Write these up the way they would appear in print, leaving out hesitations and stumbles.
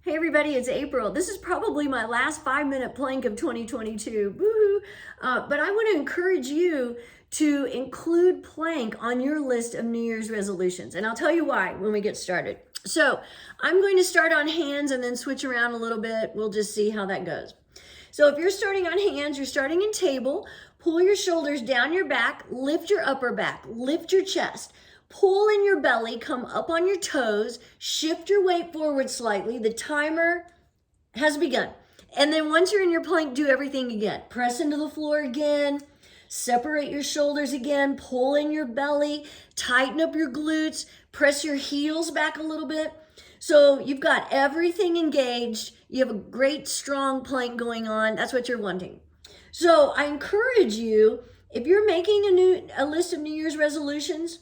Hey everybody, it's April. This is probably my last 5-minute plank of 2022. Woohoo! But I want to encourage you to include plank on your list of New Year's resolutions. And I'll tell you why when we get started. So I'm going to start on hands and then switch around a little bit. We'll just see how that goes. So if you're starting on hands, you're starting in table. Pull your shoulders down your back, lift your upper back, lift your chest. Pull in your belly, come up on your toes, shift your weight forward slightly. The timer has begun. And then once you're in your plank, do everything again. Press into the floor again, separate your shoulders again, pull in your belly, tighten up your glutes, press your heels back a little bit. So you've got everything engaged. You have a great strong plank going on. That's what you're wanting. So I encourage you, if you're making a list of New Year's resolutions,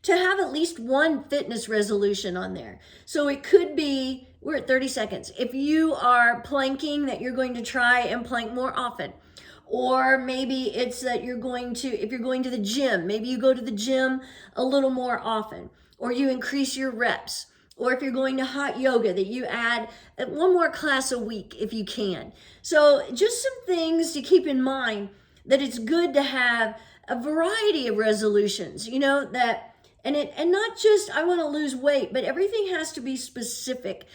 to have at least one fitness resolution on there. So it could be, we're at 30 seconds. If you are planking, that you're going to try and plank more often. Or maybe it's that if you're going to the gym, maybe you go to the gym a little more often. Or you increase your reps. Or if you're going to hot yoga, that you add one more class a week if you can. So just some things to keep in mind, that it's good to have a variety of resolutions, and not just, I want to lose weight, but everything has to be specific.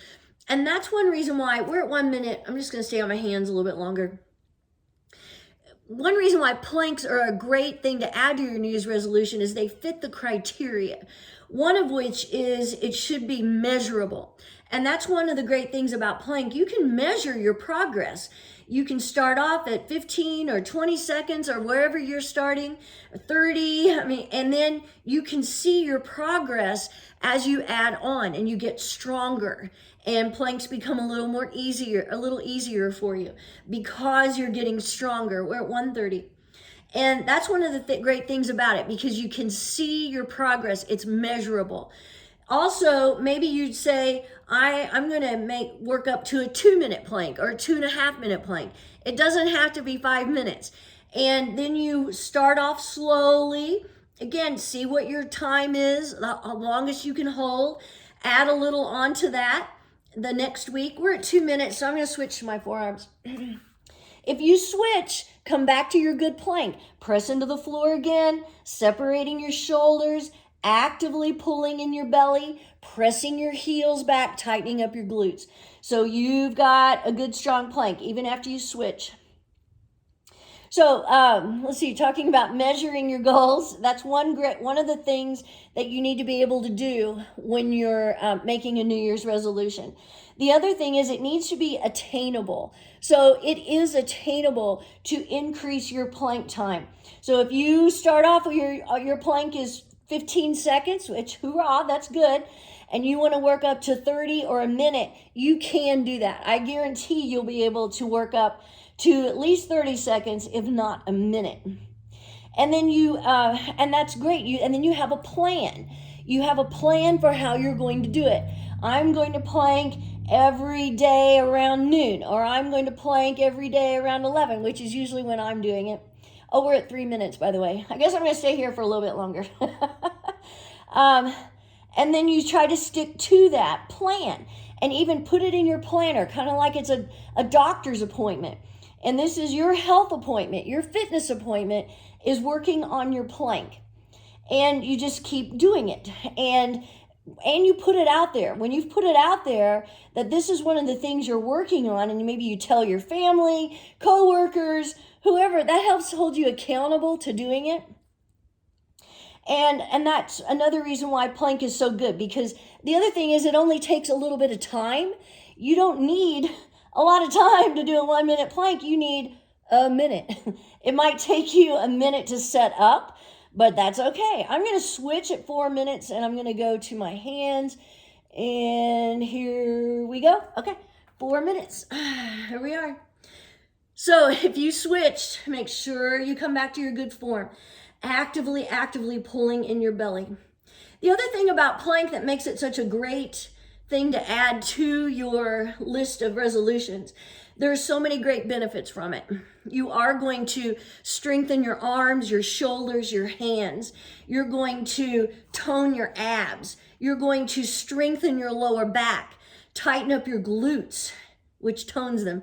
And that's one reason why we're at 1 minute. I'm just going to stay on my hands a little bit longer. One reason why planks are a great thing to add to your New Year's resolution is they fit the criteria. One of which is it should be measurable. And that's one of the great things about plank. You can measure your progress. You can start off at 15 or 20 seconds or wherever you're starting, 30, and then you can see your progress as you add on and you get stronger, and planks become a little easier for you because you're getting stronger. We're at 1:30. And that's one of the great things about it, because you can see your progress. It's measurable. Also, maybe you'd say, I'm going to work up to a 2-minute plank or a 2.5-minute plank. It doesn't have to be 5 minutes. And then you start off slowly. Again, see what your time is, the longest you can hold. Add a little onto that. The next week, we're at 2 minutes, so I'm going to switch to my forearms. If you switch, come back to your good plank. Press into the floor again, separating your shoulders, actively pulling in your belly, pressing your heels back, tightening up your glutes. So you've got a good strong plank, even after you switch. So let's see, talking about measuring your goals, that's one of the things that you need to be able to do when you're making a New Year's resolution. The other thing is it needs to be attainable. So it is attainable to increase your plank time. So if you start off with your plank is 15 seconds, which hoorah, that's good, and you want to work up to 30 or a minute, you can do that. I guarantee you'll be able to work up to at least 30 seconds, if not a minute. And then and that's great. And then you have a plan. You have a plan for how you're going to do it. I'm going to plank every day around noon, or I'm going to plank every day around 11, which is usually when I'm doing it. Oh, we're at 3 minutes, by the way. I guess I'm going to stay here for a little bit longer. And then you try to stick to that plan and even put it in your planner, kind of like it's a doctor's appointment. And this is your health appointment. Your fitness appointment is working on your plank. And you just keep doing it. And you put it out there. When you've put it out there that this is one of the things you're working on, and maybe you tell your family, coworkers, whoever, that helps hold you accountable to doing it. And that's another reason why plank is so good, because the other thing is it only takes a little bit of time. You don't need a lot of time to do a 1-minute plank. You need a minute. It might take you a minute to set up, but that's okay. I'm going to switch at 4 minutes and I'm going to go to my hands. And here we go. Okay, 4 minutes. Here we are. So if you switched, make sure you come back to your good form. Actively pulling in your belly. The other thing about plank that makes it such a great thing to add to your list of resolutions, there's so many great benefits from it. You are going to strengthen your arms, your shoulders, your hands. You're going to tone your abs. You're going to strengthen your lower back. tighten up your glutes, which tones them.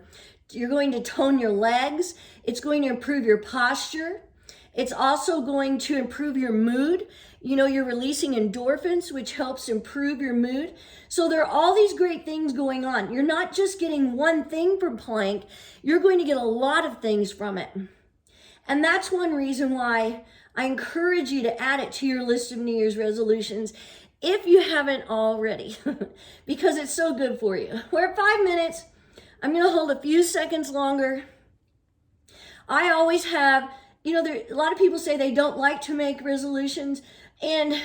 You're going to tone your legs. It's going to improve your posture. It's also going to improve your mood. You know, you're releasing endorphins, which helps improve your mood. So there are all these great things going on. You're not just getting one thing from plank, you're going to get a lot of things from it. And that's one reason why I encourage you to add it to your list of New Year's resolutions if you haven't already, because it's so good for you. We're at 5 minutes. I'm going to hold a few seconds longer. I always have, you know, a lot of people say they don't like to make resolutions. And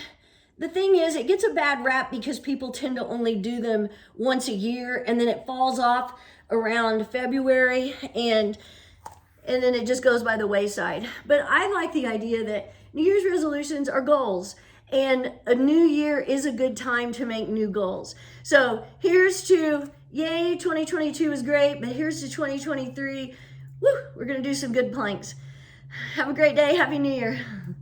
the thing is, it gets a bad rap because people tend to only do them once a year, and then it falls off around February, and then it just goes by the wayside. But I like the idea that New Year's resolutions are goals, and a new year is a good time to make new goals. So here's to, yay, 2022 is great, but here's to 2023. Woo, we're gonna do some good planks. Have a great day. Happy New Year.